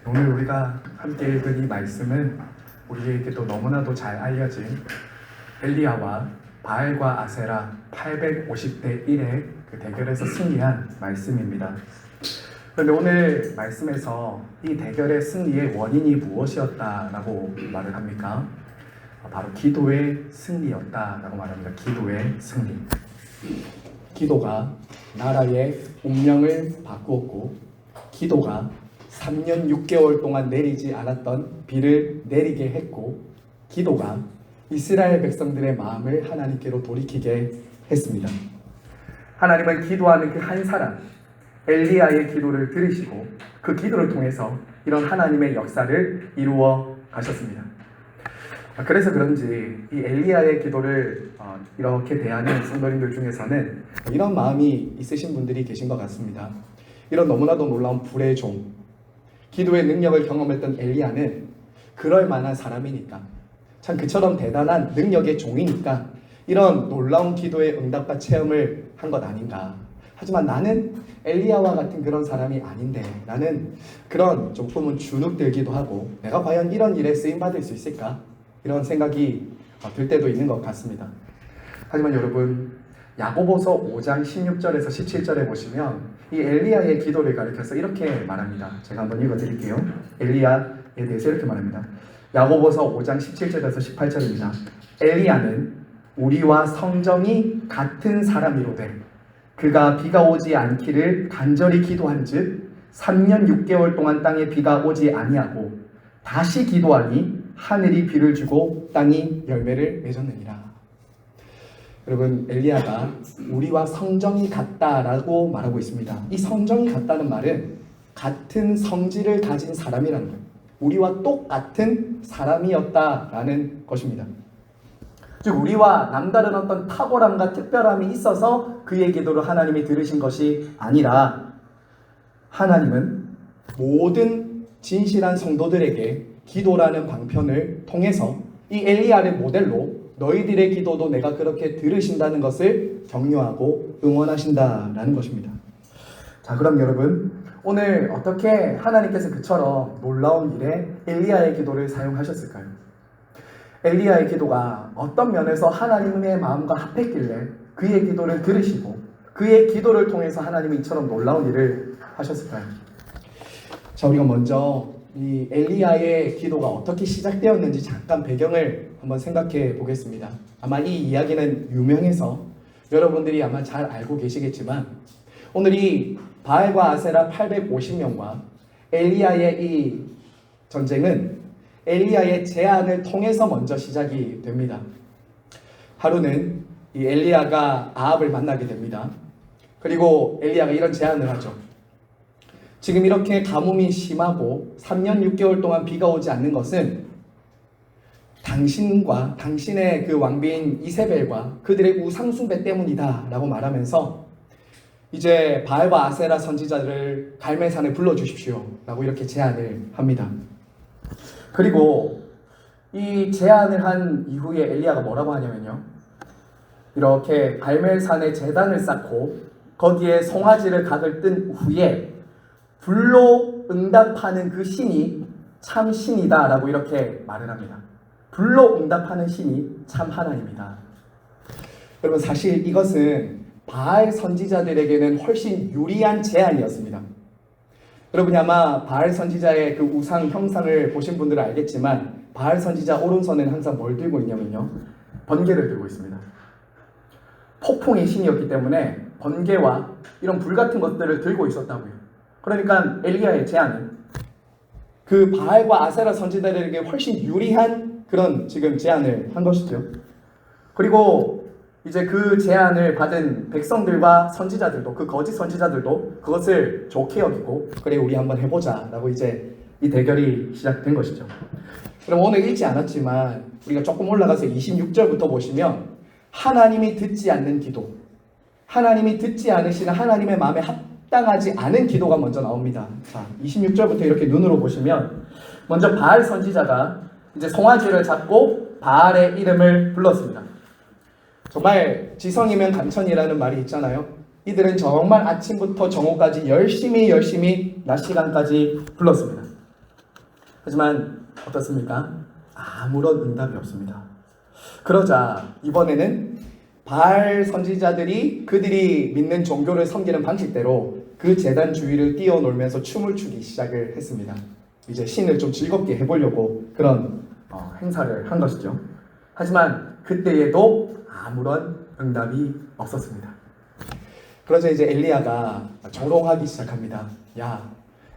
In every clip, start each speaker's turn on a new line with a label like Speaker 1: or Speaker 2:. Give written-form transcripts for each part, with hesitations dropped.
Speaker 1: 오늘 우리가 함께 읽은 이 말씀은 우리에게도 너무나도 잘 알려진 엘리야와 바알과 아세라 850대 1의 그 대결에서 승리한 말씀입니다. 그런데 오늘 말씀에서 이 대결의 승리의 원인이 무엇이었다라고 말을 합니까? 바로 기도의 승리였다라고 말합니다. 기도의 승리. 기도가 나라의 운명을 바꾸었고, 기도가 3년 6개월 동안 내리지 않았던 비를 내리게 했고, 기도가 이스라엘 백성들의 마음을 하나님께로 돌이키게 했습니다. 하나님은 기도하는 그 한 사람 엘리야의 기도를 들으시고 그 기도를 통해서 이런 하나님의 역사를 이루어 가셨습니다. 그래서 그런지 이 엘리야의 기도를 이렇게 대하는 성도님들 중에서는 이런 마음이 있으신 분들이 계신 것 같습니다. 이런 너무나도 놀라운 불의 종, 기도의 능력을 경험했던 엘리야는 그럴 만한 사람이니까, 참 그처럼 대단한 능력의 종이니까 이런 놀라운 기도의 응답과 체험을 한 것 아닌가. 하지만 나는 엘리야와 같은 그런 사람이 아닌데, 나는 그런 조금은 주눅들기도 하고, 내가 과연 이런 일에 쓰임받을 수 있을까? 이런 생각이 들 때도 있는 것 같습니다. 하지만 여러분, 야고보서 5장 16절에서 17절에 보시면 이 엘리야의 기도를 가리켜서 이렇게 말합니다. 제가 한번 읽어드릴게요. 엘리야에 대해서 이렇게 말합니다. 야고보서 5장 17절에서 18절입니다. 엘리야는 우리와 성정이 같은 사람이로되 그가 비가 오지 않기를 간절히 기도한즉 3년 6개월 동안 땅에 비가 오지 아니하고 다시 기도하니 하늘이 비를 주고 땅이 열매를 맺었느니라. 여러분, 엘리야가 우리와 성정이 같다라고 말하고 있습니다. 이 성정이 같다는 말은 같은 성질을 가진 사람이라는 거예요. 우리와 똑같은 사람이었다라는 것입니다. 즉, 우리와 남다른 어떤 탁월함과 특별함이 있어서 그의 기도를 하나님이 들으신 것이 아니라, 하나님은 모든 진실한 성도들에게 기도라는 방편을 통해서 이 엘리야를 모델로 너희들의 기도도 내가 그렇게 들으신다는 것을 격려하고 응원하신다라는 것입니다. 자, 그럼 여러분, 오늘 어떻게 하나님께서 그처럼 놀라운 일에 엘리야의 기도를 사용하셨을까요? 엘리야의 기도가 어떤 면에서 하나님의 마음과 합했길래 그의 기도를 들으시고 그의 기도를 통해서 하나님이 이처럼 놀라운 일을 하셨을까요? 자, 우리가 먼저 이 엘리야의 기도가 어떻게 시작되었는지 잠깐 배경을 한번 생각해 보겠습니다. 아마 이 이야기는 유명해서 여러분들이 아마 잘 알고 계시겠지만, 오늘 이 바알과 아세라 850명과 엘리야의 이 전쟁은 엘리야의 제안을 통해서 먼저 시작이 됩니다. 하루는 이 엘리야가 아합을 만나게 됩니다. 그리고 엘리야가 이런 제안을 하죠. 지금 이렇게 가뭄이 심하고 3년 6개월 동안 비가 오지 않는 것은 당신과 당신의 그 왕비인 이세벨과 그들의 우상숭배 때문이다 라고 말하면서 이제 바알과 아세라 선지자들을 갈멜산에 불러주십시오 라고 이렇게 제안을 합니다. 그리고 이 제안을 한 이후에 엘리야가 뭐라고 하냐면요, 이렇게 갈멜산에 제단을 쌓고 거기에 송아지를 각을 뜬 후에 불로 응답하는 그 신이 참 신이다 라고 이렇게 말을 합니다. 불로 응답하는 신이 참 하나님이다. 여러분, 사실 이것은 바알 선지자들에게는 훨씬 유리한 제안이었습니다. 여러분이 아마 바알 선지자의 그 우상 형상을 보신 분들은 알겠지만, 바알 선지자 오른손에는 항상 뭘 들고 있냐면요, 번개를 들고 있습니다. 폭풍의 신이었기 때문에 번개와 이런 불 같은 것들을 들고 있었다고요. 그러니까 엘리야의 제안은 그 바알과 아세라 선지자들에게 훨씬 유리한 그런 지금 제안을 한 것이죠. 그리고 이제 그 제안을 받은 백성들과 선지자들도, 그 거짓 선지자들도 그것을 좋게 여기고, 그래 우리 한번 해보자 라고 이제 이 대결이 시작된 것이죠. 그럼 오늘 읽지 않았지만 우리가 조금 올라가서 26절부터 보시면 하나님이 듣지 않는 기도, 하나님이 듣지 않으시는 하나님의 마음에 합당하지 않은 기도가 먼저 나옵니다. 자, 26절부터 이렇게 눈으로 보시면 먼저 바알 선지자가 이제 송아지를 잡고 바알의 이름을 불렀습니다. 정말 지성이면 간천이라는 말이 있잖아요. 이들은 정말 아침부터 정오까지 열심히 낮 시간까지 불렀습니다. 하지만 어떻습니까? 아무런 응답이 없습니다. 그러자 이번에는 바알 선지자들이 그들이 믿는 종교를 섬기는 방식대로 그 제단 주위를 뛰어놀면서 춤을 추기 시작을 했습니다. 이제 신을 좀 즐겁게 해보려고 그런 행사를 한 것이죠. 하지만 그때에도 아무런 응답이 없었습니다. 그러자 이제 엘리야가 조롱하기 시작합니다. 야,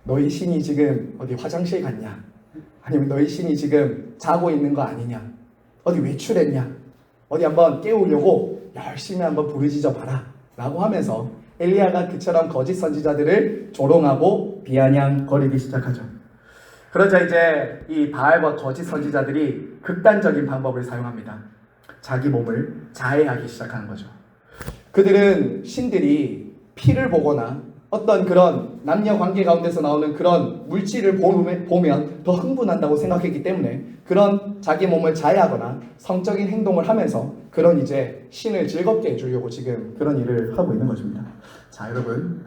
Speaker 1: 너희 신이 지금 어디 화장실 갔냐? 아니면 너희 신이 지금 자고 있는 거 아니냐? 어디 외출했냐? 어디 한번 깨우려고 열심히 한번 부르짖어 봐라 라고 하면서 엘리야가 그처럼 거짓 선지자들을 조롱하고 비아냥거리기 시작하죠. 그러자 이제 이 바알과 거짓 선지자들이 극단적인 방법을 사용합니다. 자기 몸을 자해하기 시작하는 거죠. 그들은 신들이 피를 보거나 어떤 그런 남녀 관계 가운데서 나오는 그런 물질을 보면 더 흥분한다고 생각했기 때문에 그런 자기 몸을 자해하거나 성적인 행동을 하면서 그런 이제 신을 즐겁게 해주려고 지금 그런 일을 하고 있는 것입니다. 자, 여러분,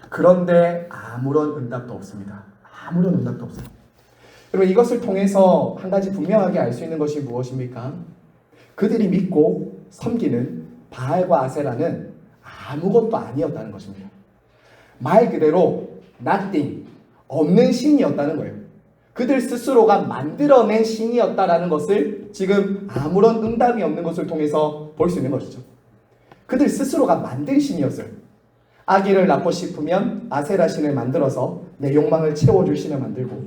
Speaker 1: 그런데 아무런 응답도 없습니다. 아무런 응답도 없습니다. 여러분, 이것을 통해서 한 가지 분명하게 알 수 있는 것이 무엇입니까? 그들이 믿고 섬기는 바알과 아세라는 아무것도 아니었다는 것입니다. 말 그대로 nothing, 없는 신이었다는 거예요. 그들 스스로가 만들어낸 신이었다라는 것을 지금 아무런 응답이 없는 것을 통해서 볼 수 있는 것이죠. 그들 스스로가 만든 신이었어요. 아기를 낳고 싶으면 아세라 신을 만들어서 내 욕망을 채워줄 신을 만들고,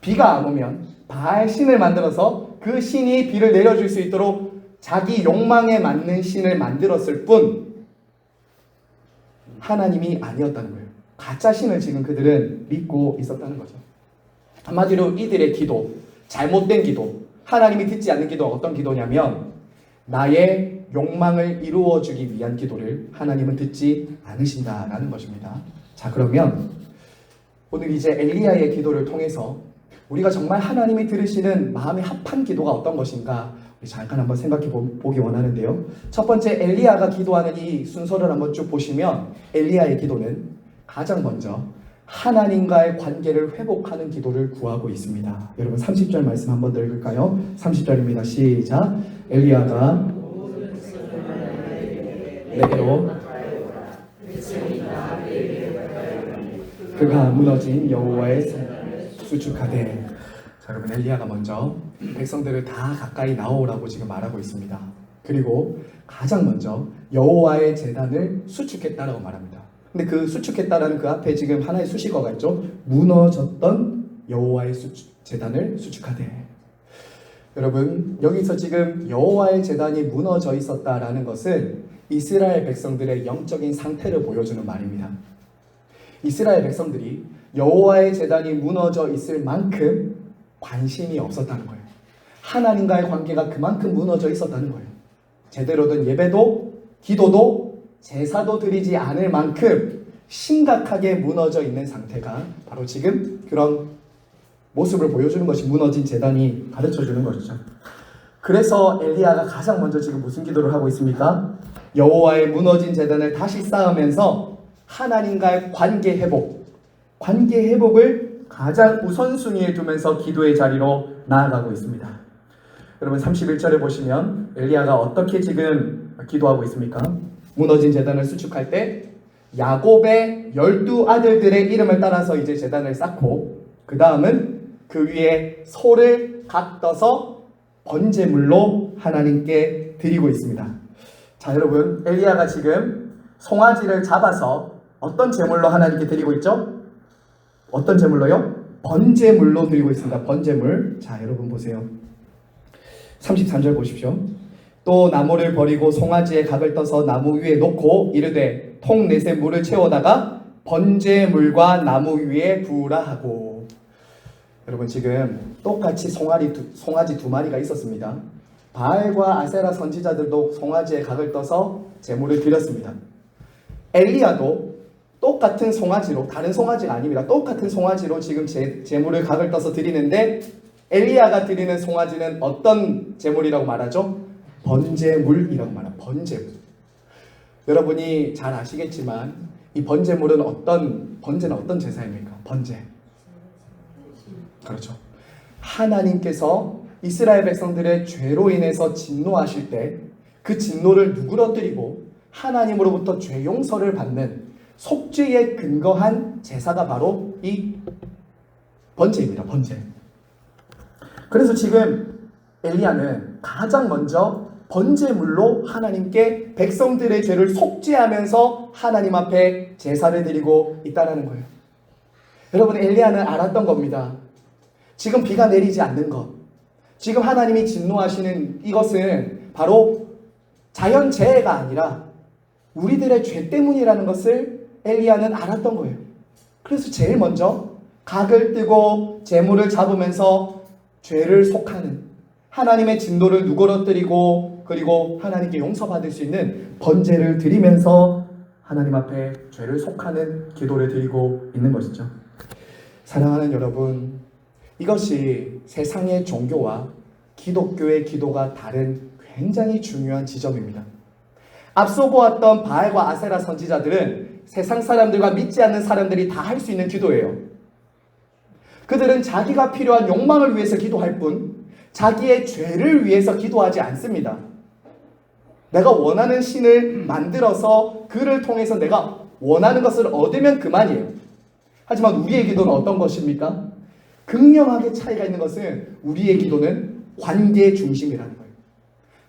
Speaker 1: 비가 안 오면 바알 신을 만들어서 그 신이 비를 내려줄 수 있도록 자기 욕망에 맞는 신을 만들었을 뿐 하나님이 아니었다는 거예요. 가짜 신을 지금 그들은 믿고 있었다는 거죠. 한마디로 이들의 기도, 잘못된 기도, 하나님이 듣지 않는 기도가 어떤 기도냐면 나의 욕망을 이루어주기 위한 기도를 하나님은 듣지 않으신다라는 것입니다. 자, 그러면 오늘 이제 엘리야의 기도를 통해서 우리가 정말 하나님이 들으시는 마음에 합한 기도가 어떤 것인가 우리 잠깐 한번 생각해 보기 원하는데요. 첫 번째, 엘리야가 기도하는 이 순서를 한번 쭉 보시면 엘리야의 기도는 가장 먼저 하나님과의 관계를 회복하는 기도를 구하고 있습니다. 여러분 30절 말씀 한번 더 읽을까요? 30절입니다. 시작. 엘리야가 내게로 그가 무너진 여호와의 성을 수축하되. 자, 여러분, 엘리야가 먼저 백성들을 다 가까이 나오라고 지금 말하고 있습니다. 그리고 가장 먼저 여호와의 제단을 수축했다라고 말합니다. 근데 그 수축했다라는 그 앞에 지금 하나의 수식어가 있죠. 무너졌던 여호와의 제단을 수축하되. 여러분, 여기서 지금 여호와의 제단이 무너져 있었다라는 것은 이스라엘 백성들의 영적인 상태를 보여주는 말입니다. 이스라엘 백성들이 여호와의 제단이 무너져 있을 만큼 관심이 없었다는 거예요. 하나님과의 관계가 그만큼 무너져 있었다는 거예요. 제대로 된 예배도 기도도 제사도 드리지 않을 만큼 심각하게 무너져 있는 상태가 바로 지금 그런 모습을 보여주는 것이 무너진 제단이 가르쳐주는 것이죠. 그래서 엘리야가 가장 먼저 지금 무슨 기도를 하고 있습니까? 여호와의 무너진 제단을 다시 쌓으면서 하나님과의 관계 회복을 가장 우선순위에 두면서 기도의 자리로 나아가고 있습니다. 여러분 31절에 보시면 엘리야가 어떻게 지금 기도하고 있습니까? 무너진 제단을 수축할 때 야곱의 12아들들의 이름을 따라서 이제 제단을 쌓고 그 다음은 그 위에 소를 각 떠서 번제물로 하나님께 드리고 있습니다. 자, 여러분, 엘리야가 지금 송아지를 잡아서 어떤 제물로 하나님께 드리고 있죠? 어떤 제물로요? 번제물로 드리고 있습니다. 번제물. 자, 여러분 보세요. 33절 보십시오. 또 나무를 버리고 송아지의 각을 떠서 나무 위에 놓고 이르되 통 넷에 물을 채워다가 번제물과 나무 위에 부으라 하고. 여러분, 지금 똑같이 송아지 두 마리가 있었습니다. 바알과 아세라 선지자들도 송아지의 각을 떠서 제물을 드렸습니다. 엘리야도 똑같은 송아지로, 다른 송아지가 아닙니다. 똑같은 송아지로 지금 제물을 각을 떠서 드리는데 엘리야가 드리는 송아지는 어떤 제물이라고 말하죠? 번제물이라고 말합니다. 번제물. 여러분이 잘 아시겠지만 이 번제는 어떤 제사입니까? 번제. 그렇죠.
Speaker 2: 하나님께서 이스라엘 백성들의 죄로 인해서 진노하실 때 그 진노를 누그러뜨리고 하나님으로부터 죄 용서를 받는 속죄에 근거한 제사가 바로 이 번제입니다. 번제. 그래서 지금 엘리야는 가장 먼저 번제물로 하나님께 백성들의 죄를 속죄하면서 하나님 앞에 제사를 드리고 있다는 거예요. 여러분, 엘리야는 알았던 겁니다. 지금 비가 내리지 않는 것, 지금 하나님이 진노하시는 이것은 바로 자연재해가 아니라 우리들의 죄 때문이라는 것을 엘리야는 알았던 거예요. 그래서 제일 먼저 각을 뜨고 제물을 잡으면서 죄를 속하는, 하나님의 진노를 누그러뜨리고 그리고 하나님께 용서받을 수 있는 번제를 드리면서 하나님 앞에 죄를 속하는 기도를 드리고 있는 것이죠. 사랑하는 여러분, 이것이 세상의 종교와 기독교의 기도가 다른 굉장히 중요한 지점입니다. 앞서 보았던 바알과 아세라 선지자들은 세상 사람들과 믿지 않는 사람들이 다 할 수 있는 기도예요. 그들은 자기가 필요한 욕망을 위해서 기도할 뿐 자기의 죄를 위해서 기도하지 않습니다. 내가 원하는 신을 만들어서 그를 통해서 내가 원하는 것을 얻으면 그만이에요. 하지만 우리의 기도는 어떤 것입니까? 극명하게 차이가 있는 것은 우리의 기도는 관계 중심이라는 거예요.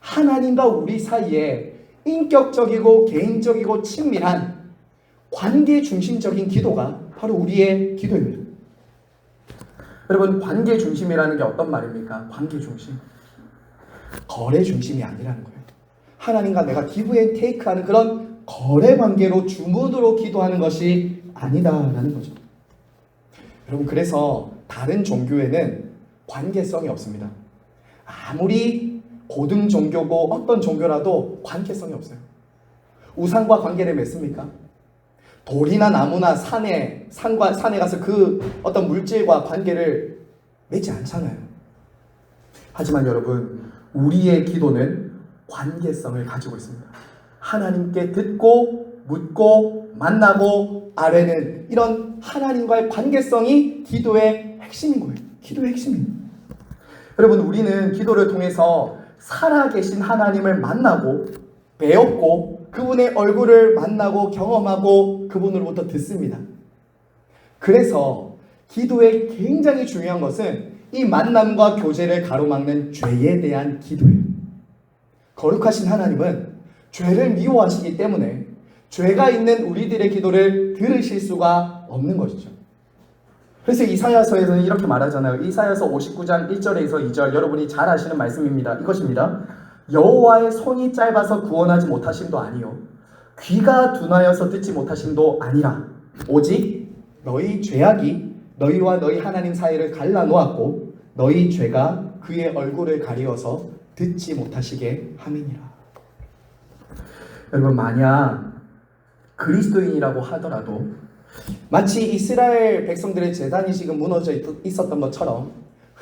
Speaker 2: 하나님과 우리 사이에 인격적이고 개인적이고 친밀한 관계 중심적인 기도가 바로 우리의 기도입니다. 여러분, 관계 중심이라는 게 어떤 말입니까? 관계 중심. 거래 중심이 아니라는 거예요. 하나님과 내가 기브 앤 테이크 하는 그런 거래 관계로 주문으로 기도하는 것이 아니다라는 거죠. 여러분, 그래서 다른 종교에는 관계성이 없습니다. 아무리 고등 종교고 어떤 종교라도 관계성이 없어요. 우상과 관계를 맺습니까? 돌이나 나무나 산에 가서 그 어떤 물질과 관계를 맺지 않잖아요. 하지만 여러분, 우리의 기도는 관계성을 가지고 있습니다. 하나님께 듣고 묻고 만나고 아뢰는 이런 하나님과의 관계성이 기도의 핵심인 거예요. 기도의 핵심입니다. 여러분, 우리는 기도를 통해서 살아계신 하나님을 만나고 배웠고 그분의 얼굴을 만나고 경험하고 그분으로부터 듣습니다. 그래서 기도의 굉장히 중요한 것은 이 만남과 교제를 가로막는 죄에 대한 기도예요. 거룩하신 하나님은 죄를 미워하시기 때문에 죄가 있는 우리들의 기도를 들으실 수가 없는 것이죠. 그래서 이사야서에서는 이렇게 말하잖아요. 이사야서 59장 1절에서 2절, 여러분이 잘 아시는 말씀입니다. 이것입니다. 여호와의 손이 짧아서 구원하지 못하심도 아니요 귀가 둔하여서 듣지 못하심도 아니라 오직 너희 죄악이 너희와 너희 하나님 사이를 갈라놓았고 너희 죄가 그의 얼굴을 가리어서 듣지 못하시게 함이니라. 여러분, 만약 그리스도인이라고 하더라도 마치 이스라엘 백성들의 제단이 지금 무너져 있었던 것처럼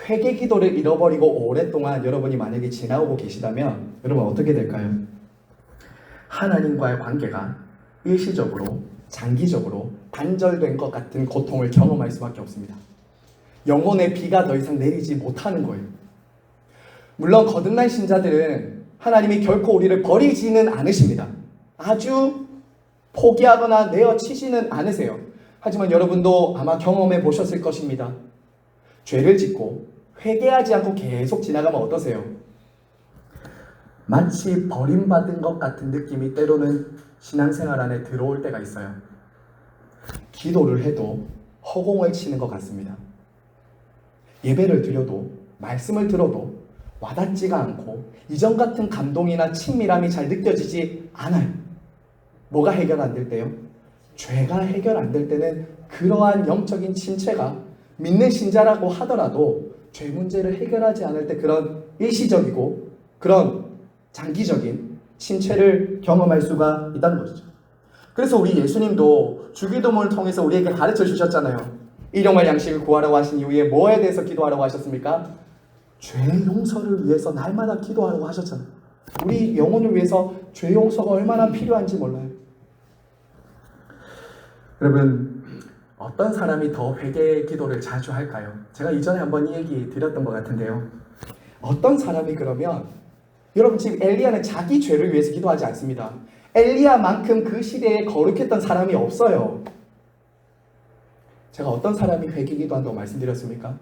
Speaker 2: 회개 기도를 잃어버리고 오랫동안 여러분이 만약에 지나오고 계시다면 여러분 어떻게 될까요? 하나님과의 관계가 일시적으로 장기적으로 단절된 것 같은 고통을 경험할 수밖에 없습니다. 영혼의 비가 더 이상 내리지 못하는 거예요. 물론 거듭난 신자들은 하나님이 결코 우리를 버리지는 않으십니다. 아주 포기하거나 내어치지는 않으세요. 하지만 여러분도 아마 경험해 보셨을 것입니다. 죄를 짓고 회개하지 않고 계속 지나가면 어떠세요? 마치 버림받은 것 같은 느낌이 때로는 신앙생활 안에 들어올 때가 있어요. 기도를 해도 허공을 치는 것 같습니다. 예배를 드려도 말씀을 들어도 와닿지가 않고 이전 같은 감동이나 친밀함이 잘 느껴지지 않아요. 뭐가 해결 안 될 때요? 죄가 해결 안 될 때는 그러한 영적인 침체가 믿는 신자라고 하더라도 죄 문제를 해결하지 않을 때 그런 일시적이고 그런 장기적인 침체를 경험할 수가 있다는 것이죠. 그래서 우리 예수님도 주기도문을 통해서 우리에게 가르쳐 주셨잖아요. 일용할 양식을 구하라고 하신 이후에 뭐에 대해서 기도하라고 하셨습니까? 죄 용서를 위해서 날마다 기도하라고 하셨잖아요. 우리 영혼을 위해서 죄 용서가 얼마나 필요한지 몰라요. 여러분,
Speaker 1: 어떤 사람이 더 회개 기도를 자주 할까요? 제가 이전에 한번 이 얘기 드렸던 것 같은데요.
Speaker 2: 어떤 사람이 그러면 여러분 지금 엘리야는 자기 죄를 위해서 기도하지 않습니다. 엘리야만큼 그 시대에 거룩했던 사람이 없어요. 제가 어떤 사람이 회개 기도한다고 말씀드렸습니까?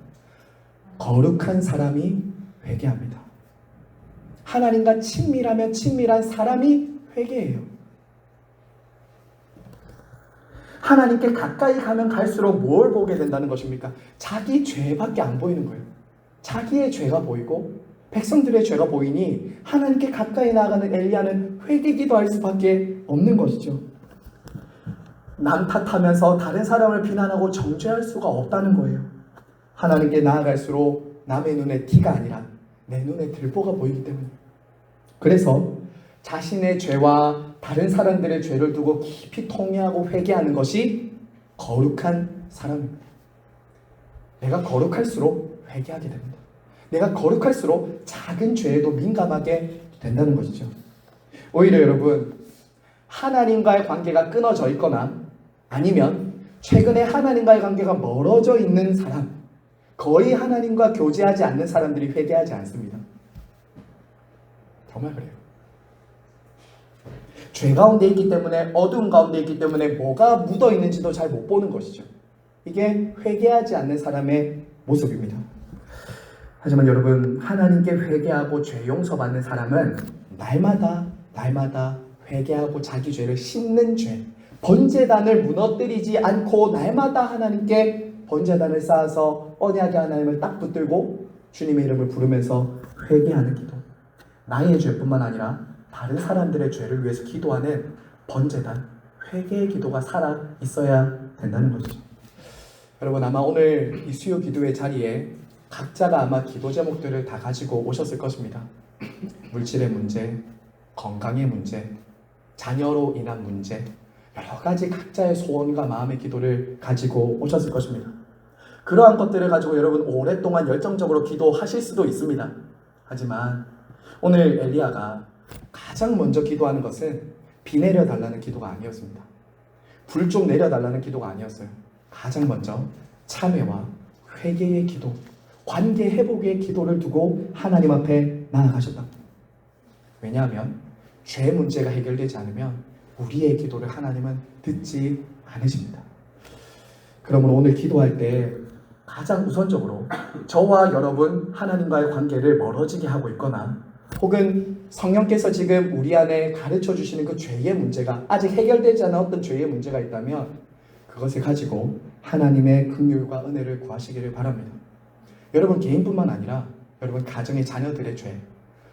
Speaker 2: 거룩한 사람이 회개합니다. 하나님과 친밀하면 친밀한 사람이 회개해요. 하나님께 가까이 가면 갈수록 뭘 보게 된다는 것입니까? 자기 죄밖에 안 보이는 거예요. 자기의 죄가 보이고 백성들의 죄가 보이니 하나님께 가까이 나아가는 엘리야는 회개 기도할 수밖에 없는 것이죠. 남 탓하면서 다른 사람을 비난하고 정죄할 수가 없다는 거예요. 하나님께 나아갈수록 남의 눈에 티가 아니라 내 눈에 들보가 보이기 때문에. 그래서 자신의 죄와 다른 사람들의 죄를 두고 깊이 통회하고 회개하는 것이 거룩한 사람입니다. 내가 거룩할수록 회개하게 됩니다. 내가 거룩할수록 작은 죄에도 민감하게 된다는 것이죠. 오히려 여러분, 하나님과의 관계가 끊어져 있거나 아니면 최근에 하나님과의 관계가 멀어져 있는 사람, 거의 하나님과 교제하지 않는 사람들이 회개하지 않습니다. 정말 그래요. 죄 가운데 있기 때문에, 어두운 가운데 있기 때문에 뭐가 묻어 있는지도 잘 못 보는 것이죠. 이게 회개하지 않는 사람의 모습입니다. 하지만 여러분, 하나님께 회개하고 죄 용서받는 사람은 날마다 회개하고 자기 죄를 씻는 죄, 번제단을 무너뜨리지 않고 날마다 하나님께 번제단을 쌓아서 언약의 하나님을 딱 붙들고 주님의 이름을 부르면서 회개하는 기도. 나의 죄뿐만 아니라 다른 사람들의 죄를 위해서 기도하는 번제단, 회개의 기도가 살아 있어야 된다는 것이죠. 여러분, 아마 오늘 이 수요 기도의 자리에 각자가 아마 기도 제목들을 다 가지고 오셨을 것입니다. 물질의 문제, 건강의 문제, 자녀로 인한 문제, 여러 가지 각자의 소원과 마음의 기도를 가지고 오셨을 것입니다. 그러한 것들을 가지고 여러분 오랫동안 열정적으로 기도하실 수도 있습니다. 하지만 오늘 엘리야가 가장 먼저 기도하는 것은 비 내려달라는 기도가 아니었습니다. 불 좀 내려달라는 기도가 아니었어요. 가장 먼저 참회와 회개의 기도, 관계 회복의 기도를 두고 하나님 앞에 나아가셨다. 왜냐하면 죄 문제가 해결되지 않으면 우리의 기도를 하나님은 듣지 않으십니다. 그러므로 오늘 기도할 때 가장 우선적으로 저와 여러분 하나님과의 관계를 멀어지게 하고 있거나 혹은 성령께서 지금 우리 안에 가르쳐 주시는 그 죄의 문제가 아직 해결되지 않은 어떤 죄의 문제가 있다면 그것을 가지고 하나님의 긍휼과 은혜를 구하시기를 바랍니다. 여러분 개인뿐만 아니라 여러분 가정의 자녀들의 죄,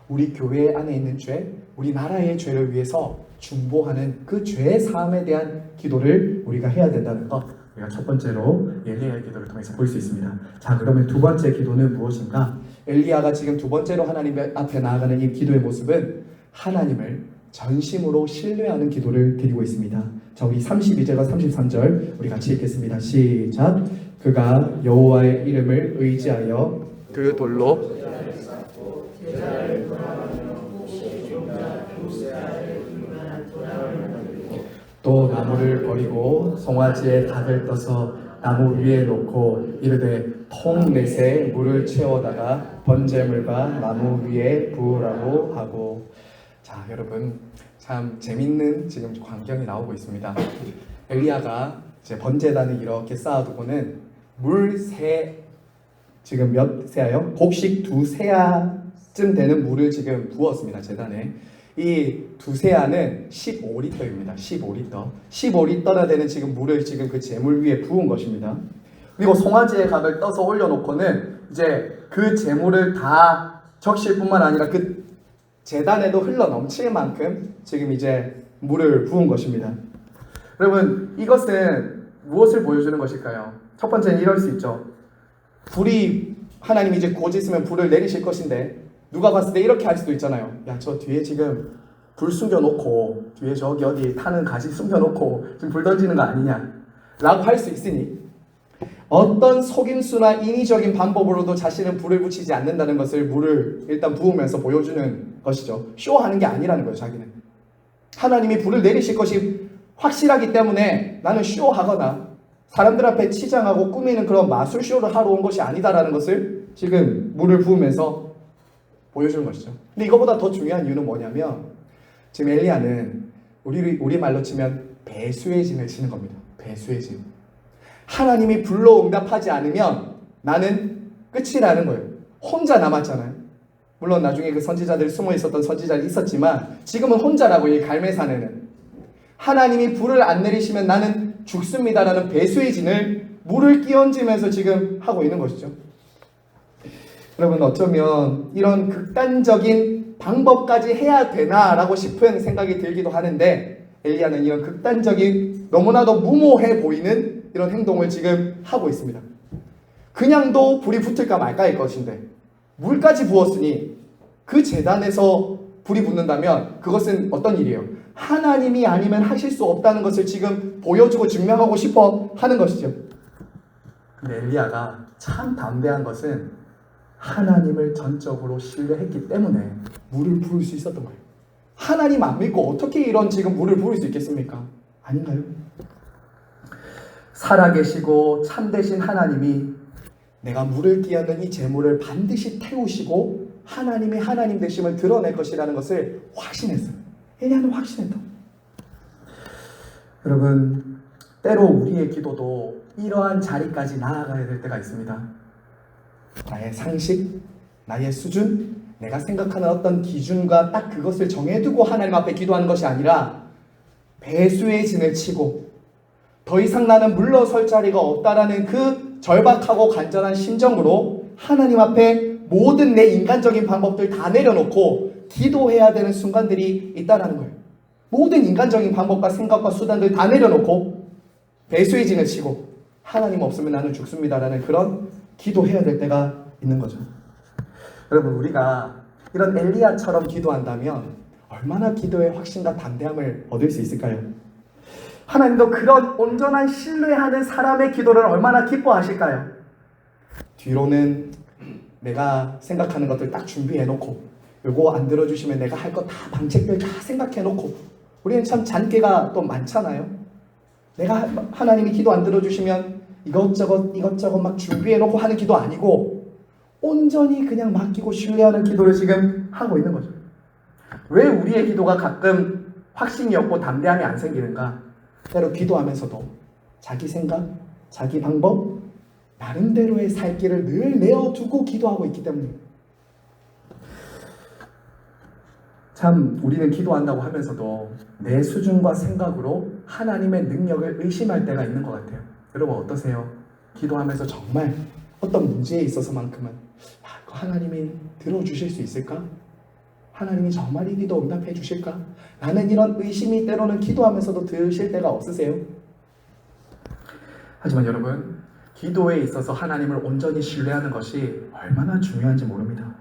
Speaker 2: 우리 교회 안에 있는 죄, 우리 나라의 죄를 위해서 중보하는 그 죄의 사함에 대한 기도를 우리가 해야 된다는 것, 우리가 첫 번째로 엘리야의 기도를 통해서 볼 수 있습니다. 자, 그러면 두 번째 기도는 무엇인가? 엘리야가 지금 두 번째로 하나님 앞에 나아가는 이 기도의 모습은 하나님을 전심으로 신뢰하는 기도를 드리고 있습니다. 자, 우리 32절과 33절 우리 같이 읽겠습니다. 시작. 그가 여호와의 이름을 의지하여 그 돌로 또 나무를 버리고 송아지에 닭을 떠서 나무 위에 놓고 이르되 통넷에 물을 채워다가 번제물과 나무 위에 부으라고 하고. 자, 여러분 참 재밌는 지금 광경이 나오고 있습니다. 엘리야가 이제 번제단을 이렇게 쌓아두고는 물 세, 지금 몇 세아요? 곡식 2세아쯤 되는 물을 지금 부었습니다. 제단에. 이 2세아는 15리터입니다. 15리터. 15리터나 되는 지금 물을 지금 그 제물 위에 부은 것입니다. 그리고 송아지의 각을 떠서 올려놓고는 이제 그 제물을 다 적실 뿐만 아니라 그 제단에도 흘러 넘칠 만큼 지금 이제 물을 부은 것입니다. 여러분, 이것은 무엇을 보여주는 것일까요? 첫 번째는 이럴 수 있죠. 불이, 하나님이 이제 곧 있으면 불을 내리실 것인데 누가 봤을 때 이렇게 할 수도 있잖아요. 야, 저 뒤에 지금 불 숨겨놓고 뒤에 저기 어디 타는 가시 숨겨놓고 지금 불 던지는 거 아니냐 라고 할 수 있으니 어떤 속임수나 인위적인 방법으로도 자신은 불을 붙이지 않는다는 것을 물을 일단 부으면서 보여주는 것이죠. 쇼하는 게 아니라는 거예요. 자기는 하나님이 불을 내리실 것이 확실하기 때문에 나는 쇼하거나 사람들 앞에 치장하고 꾸미는 그런 마술쇼를 하러 온 것이 아니다라는 것을 지금 물을 부으면서 보여주는 것이죠. 근데 이거보다 더 중요한 이유는 뭐냐면 지금 엘리야는 우리 말로 치면 배수의 진을 치는 겁니다. 배수의 진. 하나님이 불러 응답하지 않으면 나는 끝이라는 거예요. 혼자 남았잖아요. 물론 나중에 그 선지자들 숨어 있었던 선지자들이 있었지만 지금은 혼자라고 이 갈매산에는. 하나님이 불을 안 내리시면 나는 죽습니다라는 배수의 진을 물을 끼얹으면서 지금 하고 있는 것이죠. 여러분 어쩌면 이런 극단적인 방법까지 해야 되나라고 싶은 생각이 들기도 하는데 엘리야는 이런 극단적인 너무나도 무모해 보이는 이런 행동을 지금 하고 있습니다. 그냥도 불이 붙을까 말까일 것인데 물까지 부었으니 그 제단에서 불이 붙는다면 그것은 어떤 일이에요? 하나님이 아니면 하실 수 없다는 것을 지금 보여주고 증명하고 싶어 하는 것이죠. 근데 엘리야가 참 담대한 것은 하나님을 전적으로 신뢰했기 때문에 물을 부을 수 있었던 거예요. 하나님 안 믿고 어떻게 이런 지금 물을 부을 수 있겠습니까? 아닌가요? 살아계시고 참되신 하나님이 내가 물을 끼얹는 이 재물을 반드시 태우시고 하나님이 하나님 되심을 드러낼 것이라는 것을 확신했어요. 엘리야는 확신했다. 여러분 때로 우리의 기도도 이러한 자리까지 나아가야 될 때가 있습니다. 나의 상식, 나의 수준, 내가 생각하는 어떤 기준과 딱 그것을 정해두고 하나님 앞에 기도하는 것이 아니라 배수의 진을 치고 더 이상 나는 물러설 자리가 없다라는 그 절박하고 간절한 심정으로 하나님 앞에 모든 내 인간적인 방법들 다 내려놓고 기도해야 되는 순간들이 있다라는 거예요. 모든 인간적인 방법과 생각과 수단들 다 내려놓고 배수의 진을 치고 하나님 없으면 나는 죽습니다라는 그런 기도해야 될 때가 있는 거죠. 여러분 우리가 이런 엘리야처럼 기도한다면 얼마나 기도의 확신과 담대함을 얻을 수 있을까요? 하나님도 그런 온전한 신뢰하는 사람의 기도를 얼마나 기뻐하실까요? 뒤로는 내가 생각하는 것들 딱 준비해놓고 요거 안 들어주시면 내가 할 거 다 방책들 다 생각해놓고 우리는 참 잔꾀가 또 많잖아요. 내가 하나님이 기도 안 들어주시면 이것저것 막 준비해놓고 하는 기도 아니고 온전히 그냥 맡기고 신뢰하는 기도를 지금 하고 있는 거죠. 왜 우리의 기도가 가끔 확신이 없고 담대함이 안 생기는가? 때로 기도하면서도 자기 생각, 자기 방법, 나름대로의 살 길을 늘 내어두고 기도하고 있기 때문입니다. 참 우리는 기도한다고 하면서도 내 수준과 생각으로 하나님의 능력을 의심할 때가 있는 것 같아요. 여러분 어떠세요? 기도하면서 정말 어떤 문제에 있어서만큼은 하나님이 들어주실 수 있을까? 하나님이 정말 이 기도 응답해 주실까? 라는 이런 의심이 때로는 기도하면서도 드실 때가 없으세요? 하지만 여러분 기도에 있어서 하나님을 온전히 신뢰하는 것이 얼마나 중요한지 모릅니다.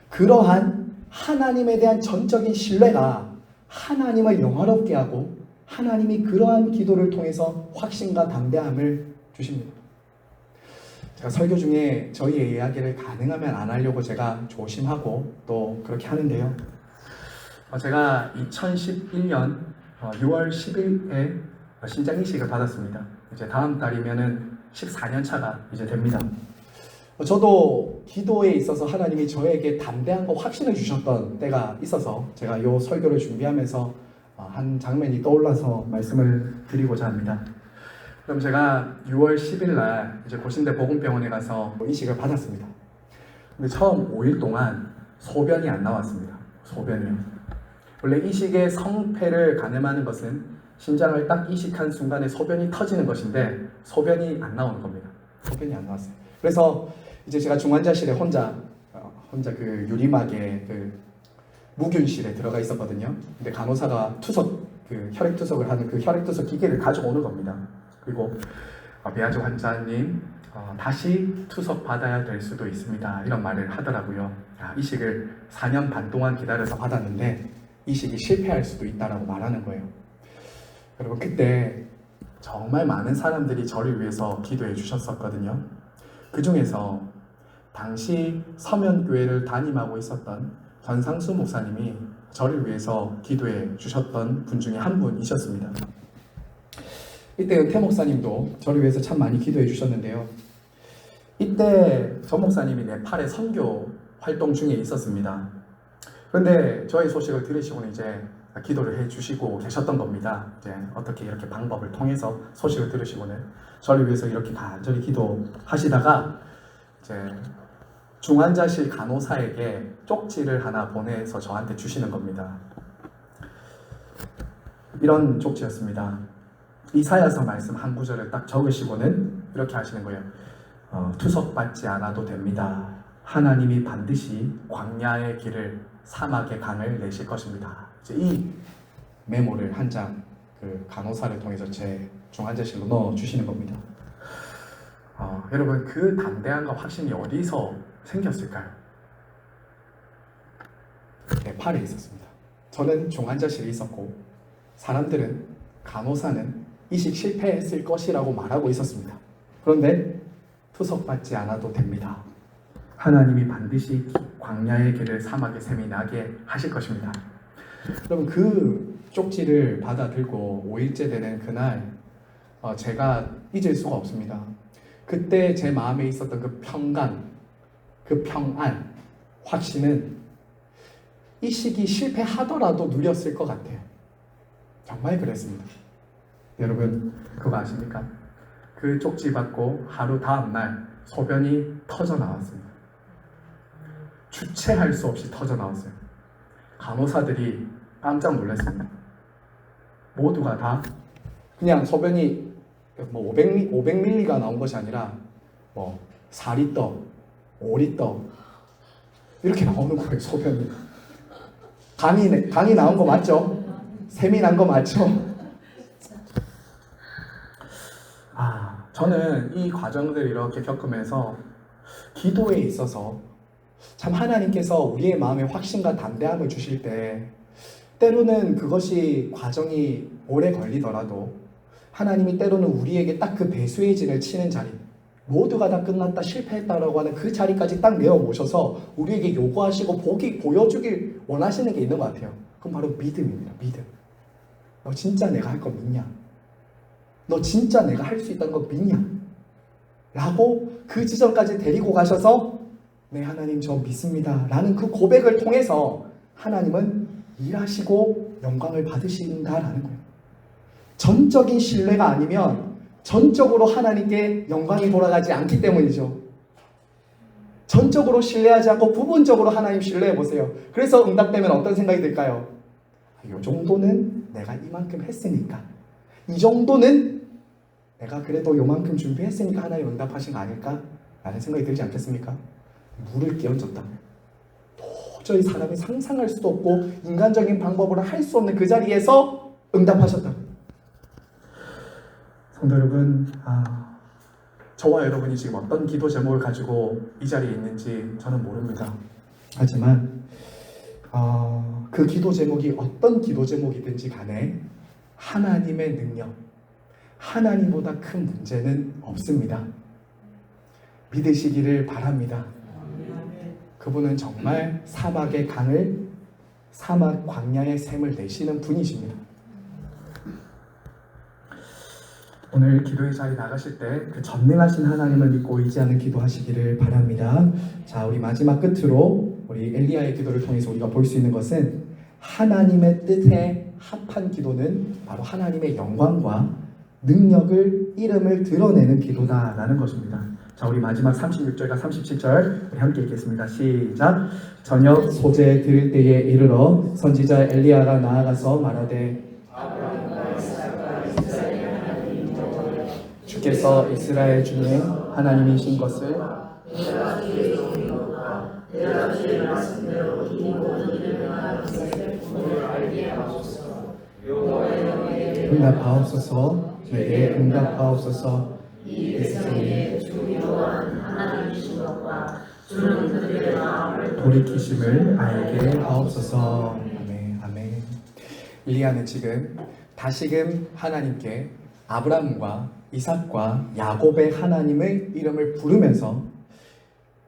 Speaker 2: 그러한 하나님에 대한 전적인 신뢰가 하나님을 영화롭게 하고 하나님이 그러한 기도를 통해서 확신과 담대함을 주십니다. 제가 설교 중에 저희의 이야기를 가능하면 안 하려고 제가 조심하고 또 그렇게 하는데요. 제가 2011년 6월 10일에 신장이식을 받았습니다. 이제 다음 달이면은 14년 차가 이제 됩니다. 저도 기도에 있어서 하나님이 저에게 담대함과 확신을 주셨던 때가 있어서 제가 이 설교를 준비하면서 한 장면이 떠올라서 말씀을 드리고자 합니다. 그럼 제가 6월 10일 날 이제 고신대 보건병원에 가서 이식을 받았습니다. 근데 처음 5일 동안 소변이 안 나왔습니다. 소변이요. 원래 이식의 성패를 가늠하는 것은 신장을 딱 이식한 순간에 소변이 터지는 것인데 소변이 안 나오는 겁니다. 소변이 안 나왔어요. 그래서 이제 제가 중환자실에 혼자 그 유리막에 그 무균실에 들어가 있었거든요. 근데 간호사가 혈액투석을 하는 그 혈액투석 기계를 가져오는 겁니다. 그리고 배아주 환자님 다시 투석 받아야 될 수도 있습니다. 이런 말을 하더라고요. 이식을 4년 반 동안 기다려서 받았는데 이식이 실패할 수도 있다라고 말하는 거예요. 여러분 그때 정말 많은 사람들이 저를 위해서 기도해 주셨었거든요. 그 중에서 당시 서면교회를 담임하고 있었던 전상수 목사님이 저를 위해서 기도해 주셨던 분 중에 한 분이셨습니다. 이때 은퇴 목사님도 저를 위해서 참 많이 기도해 주셨는데요. 이때 전 목사님이 네팔에 선교 활동 중에 있었습니다. 그런데 저희 소식을 들으시고는 이제 기도를 해 주시고 계셨던 겁니다. 이제 어떻게 이렇게 방법을 통해서 소식을 들으시고는 저를 위해서 이렇게 간절히 기도하시다가 이제 중환자실 간호사에게 쪽지를 하나 보내서 저한테 주시는 겁니다. 이런 쪽지였습니다. 이사야서 말씀 한 구절을 딱 적으시고는 이렇게 하시는 거예요. 투석받지 않아도 됩니다. 하나님이 반드시 광야의 길을 사막의 강을 내실 것입니다. 이제 이 메모를 한 장 그 간호사를 통해서 제 중환자실로 넣어 주시는 겁니다. 여러분 그 담대함과 확신이 어디서 생겼을까요? 네팔에 있었습니다. 저는 중환자실에 있었고 사람들은 간호사는 이식 실패했을 것이라고 말하고 있었습니다. 그런데 투석받지 않아도 됩니다. 하나님이 반드시 광야의 길을 사막의 샘이 나게 하실 것입니다. 여러분 그 쪽지를 받아 들고 5일째 되는 그날 제가 잊을 수가 없습니다. 그때 제 마음에 있었던 그 평강, 그 평안, 확신은 이 시기 실패하더라도 누렸을 것 같아요. 정말 그랬습니다. 여러분 그거 아십니까? 그 쪽지 받고 하루 다음날 소변이 터져 나왔습니다. 주체할 수 없이 터져 나왔어요. 간호사들이 깜짝 놀랐습니다. 모두가 다 그냥 소변이 뭐 500ml가 나온 것이 아니라 뭐 4리터, 5리터 이렇게 나오는 거예요. 소변이. 간이 나온 거 맞죠? 샘이 난 거 맞죠? 저는 이 과정들을 이렇게 겪으면서 기도에 있어서 참 하나님께서 우리의 마음에 확신과 담대함을 주실 때 때로는 그것이 과정이 오래 걸리더라도 하나님이 때로는 우리에게 딱 그 배수의 진을 치는 자리, 모두가 다 끝났다 실패했다라고 하는 그 자리까지 딱 내어 모셔서 우리에게 요구하시고 보여주길 원하시는 게 있는 것 같아요. 그건 바로 믿음입니다. 믿음. 너 진짜 내가 할 거 믿냐? 너 진짜 내가 할 수 있다는 거 믿냐? 라고 그 지점까지 데리고 가셔서 네 하나님 저 믿습니다 라는 그 고백을 통해서 하나님은 일하시고 영광을 받으신다라는 거예요. 전적인 신뢰가 아니면 전적으로 하나님께 영광이 돌아가지 않기 때문이죠. 전적으로 신뢰하지 않고 부분적으로 하나님 신뢰해 보세요. 그래서 응답되면 어떤 생각이 들까요? 이 정도는 내가 이만큼 했으니까, 이 정도는 내가 그래도 요만큼 준비했으니까 하나님 응답하신 거 아닐까? 라는 생각이 들지 않겠습니까? 물을 끼얹었다. 도저히 사람이 상상할 수도 없고 인간적인 방법으로 할 수 없는 그 자리에서 응답하셨다. 성도 여러분, 저와 여러분이 지금 어떤 기도 제목을 가지고 이 자리에 있는지 저는 모릅니다. 하지만 그 기도 제목이 어떤 기도 제목이든지 간에 하나님의 능력, 하나님보다 큰 문제는 없습니다. 믿으시기를 바랍니다. 그분은 정말 사막의 강을, 사막 광야의 샘을 내시는 분이십니다. 오늘 기도의 자리 나가실 때 그 전능하신 하나님을 믿고 의지하는 기도하시기를 바랍니다. 자, 우리 마지막 끝으로 우리 엘리야의 기도를 통해서 우리가 볼 수 있는 것은 하나님의 뜻에 합한 기도는 바로 하나님의 영광과 능력을, 이름을 드러내는 기도다라는 것입니다. 자, 우리 마지막 36절과 37절 우리 함께 읽겠습니다. 시작. 저녁 소재 들을 때에 이르러 선지자 엘리야가 나아가서 말하되 주께서 이스라엘 중에 하나님이신 것을 응답하옵소서. 내게 응답하옵소서. 이 백성이 주기도한 하나님이신 것과 주는 그들의 마음을 돌이키심을 알게 하옵소서. 아멘. 아멘. 엘리야는 지금 다시금 하나님께 아브라함과 이삭과 야곱의 하나님의 이름을 부르면서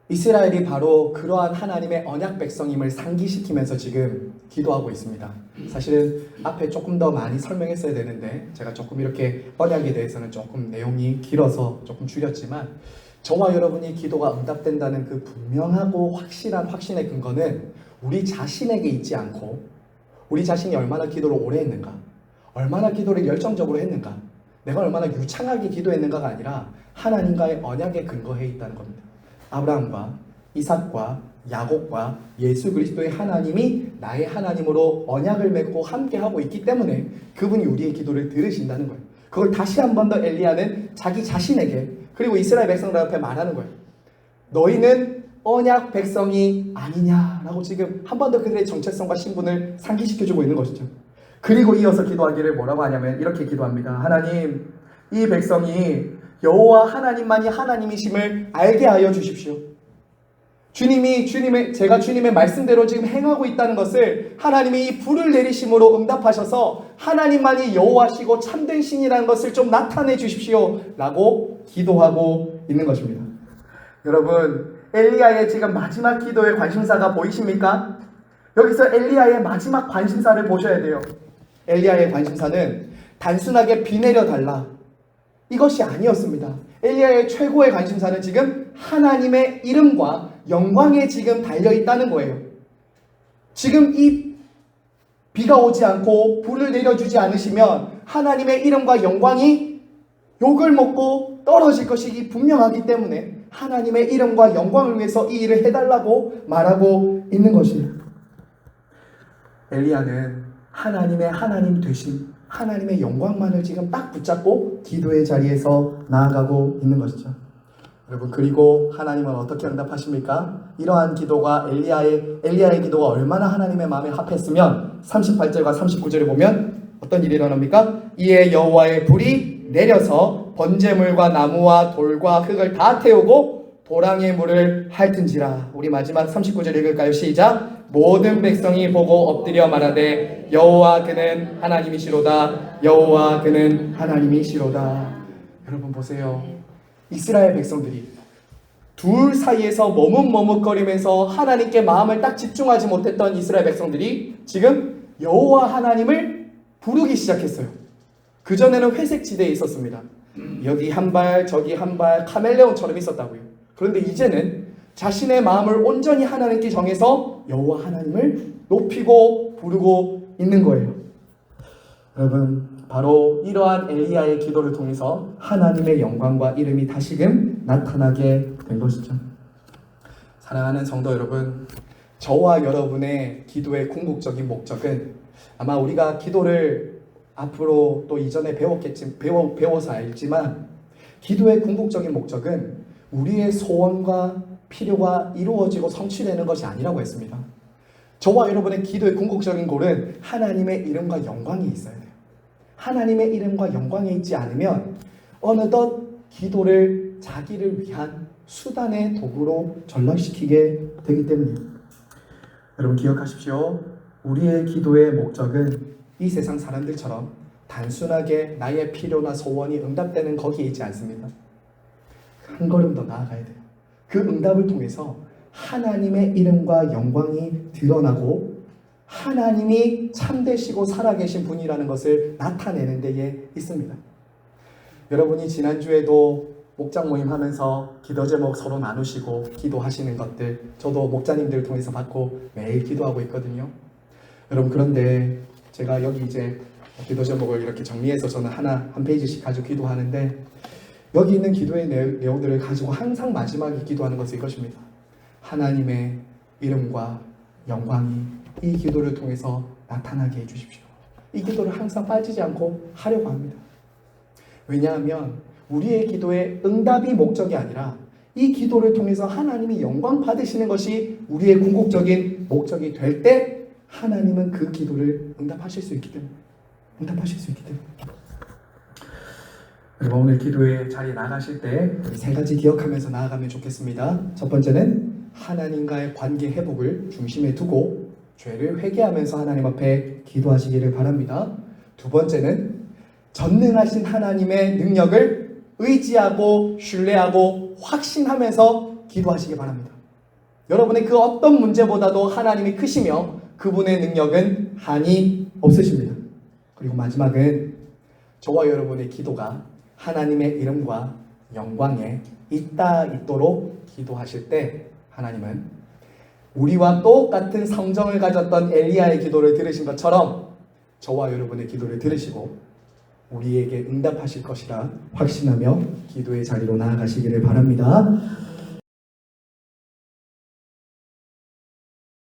Speaker 2: 이스라엘이 바로 그러한 하나님의 언약 백성임을 상기시키면서 지금 기도하고 있습니다. 사실은 앞에 조금 더 많이 설명했어야 되는데 제가 조금 이렇게 언약에 대해서는 조금 내용이 길어서 조금 줄였지만, 저와 여러분이 기도가 응답된다는 그 분명하고 확실한 확신의 근거는 우리 자신에게 있지 않고, 우리 자신이 얼마나 기도를 오래 했는가, 얼마나 기도를 열정적으로 했는가, 내가 얼마나 유창하게 기도했는가가 아니라 하나님과의 언약에 근거해 있다는 겁니다. 아브라함과 이삭과 야곱과 예수 그리스도의 하나님이 나의 하나님으로 언약을 맺고 함께하고 있기 때문에 그분이 우리의 기도를 들으신다는 거예요. 그걸 다시 한 번 더 엘리야는 자기 자신에게, 그리고 이스라엘 백성들 앞에 말하는 거예요. 너희는 언약 백성이 아니냐라고 지금 한 번 더 그들의 정체성과 신분을 상기시켜주고 있는 것이죠. 그리고 이어서 기도하기를 뭐라고 하냐면 이렇게 기도합니다. 하나님, 이 백성이 여호와 하나님만이 하나님이심을 알게 하여 주십시오. 제가 주님의 말씀대로 지금 행하고 있다는 것을 하나님이 이 불을 내리심으로 응답하셔서 하나님만이 여호와시고 참된 신이라는 것을 좀 나타내 주십시오 라고 기도하고 있는 것입니다. 여러분, 엘리야의 지금 마지막 기도의 관심사가 보이십니까? 여기서 엘리야의 마지막 관심사를 보셔야 돼요. 엘리야의 관심사는 단순하게 비 내려달라, 이것이 아니었습니다. 엘리야의 최고의 관심사는 지금 하나님의 이름과 영광에 지금 달려있다는 거예요. 지금 이 비가 오지 않고 불을 내려주지 않으시면 하나님의 이름과 영광이 욕을 먹고 떨어질 것이 분명하기 때문에 하나님의 이름과 영광을 위해서 이 일을 해달라고 말하고 있는 것입니다. 엘리야는 하나님의 하나님 되신 하나님의 영광만을 지금 딱 붙잡고 기도의 자리에서 나아가고 있는 것이죠. 여러분, 그리고 하나님은 어떻게 응답하십니까? 이러한 기도가 엘리야의 기도가 얼마나 하나님의 마음에 합했으면 38절과 39절을 보면 어떤 일이 일어납니까? 이에 여호와의 불이 내려서 번제물과 나무와 돌과 흙을 다 태우고 도랑의 물을 핥은지라. 우리 마지막 39절 읽을까요? 시작. 모든 백성이 보고 엎드려 말하되 여호와 그는 하나님이시로다. 여호와 그는 하나님이시로다. 여러분 보세요. 이스라엘 백성들이 둘 사이에서 머뭇머뭇거리면서 하나님께 마음을 딱 집중하지 못했던 이스라엘 백성들이 지금 여호와 하나님을 부르기 시작했어요. 그전에는 회색 지대에 있었습니다. 여기 한 발 저기 한 발 카멜레온처럼 있었다고요. 그런데 이제는 자신의 마음을 온전히 하나님께 정해서 여호와 하나님을 높이고 부르고 있는 거예요. 여러분, 바로 이러한 엘리야의 기도를 통해서 하나님의 영광과 이름이 다시금 나타나게 된 것이죠. 사랑하는 성도 여러분, 저와 여러분의 기도의 궁극적인 목적은 아마 우리가 기도를 앞으로 또 이전에 배워서 알지만 기도의 궁극적인 목적은 우리의 소원과 필요가 이루어지고 성취되는 것이 아니라고 했습니다. 저와 여러분의 기도의 궁극적인 골은 하나님의 이름과 영광이 있어야 돼요. 하나님의 이름과 영광이 있지 않으면 어느덧 기도를 자기를 위한 수단의 도구로 전락시키게 되기 때문이에요. 여러분 기억하십시오. 우리의 기도의 목적은 이 세상 사람들처럼 단순하게 나의 필요나 소원이 응답되는 거기에 있지 않습니다. 한 걸음 더 나아가야 돼요. 그 응답을 통해서 하나님의 이름과 영광이 드러나고 하나님이 참되시고 살아계신 분이라는 것을 나타내는 데에 있습니다. 여러분이 지난주에도 목장 모임 하면서 기도 제목 서로 나누시고 기도하시는 것들 저도 목자님들을 통해서 받고 매일 기도하고 있거든요. 여러분, 그런데 제가 여기 이제 기도 제목을 이렇게 정리해서 저는 한 페이지씩 가지고 기도하는데, 여기 있는 기도의 내용들을 가지고 항상 마지막에 기도하는 것은 이것입니다. 하나님의 이름과 영광이 이 기도를 통해서 나타나게 해주십시오. 이 기도를 항상 빠지지 않고 하려고 합니다. 왜냐하면 우리의 기도의 응답이 목적이 아니라 이 기도를 통해서 하나님이 영광 받으시는 것이 우리의 궁극적인 목적이 될 때 하나님은 그 기도를 응답하실 수 있기 때문에 그리고 오늘 기도의 자리에 나가실 때 세 가지 기억하면서 나아가면 좋겠습니다. 첫 번째는 하나님과의 관계 회복을 중심에 두고 죄를 회개하면서 하나님 앞에 기도하시기를 바랍니다. 두 번째는 전능하신 하나님의 능력을 의지하고 신뢰하고 확신하면서 기도하시기 바랍니다. 여러분의 그 어떤 문제보다도 하나님이 크시며 그분의 능력은 한이 없으십니다. 그리고 마지막은 저와 여러분의 기도가 하나님의 이름과 영광에 있도록 기도하실 때 하나님은 우리와 똑같은 성정을 가졌던 엘리야의 기도를 들으신 것처럼 저와 여러분의 기도를 들으시고 우리에게 응답하실 것이라 확신하며 기도의 자리로 나아가시기를 바랍니다.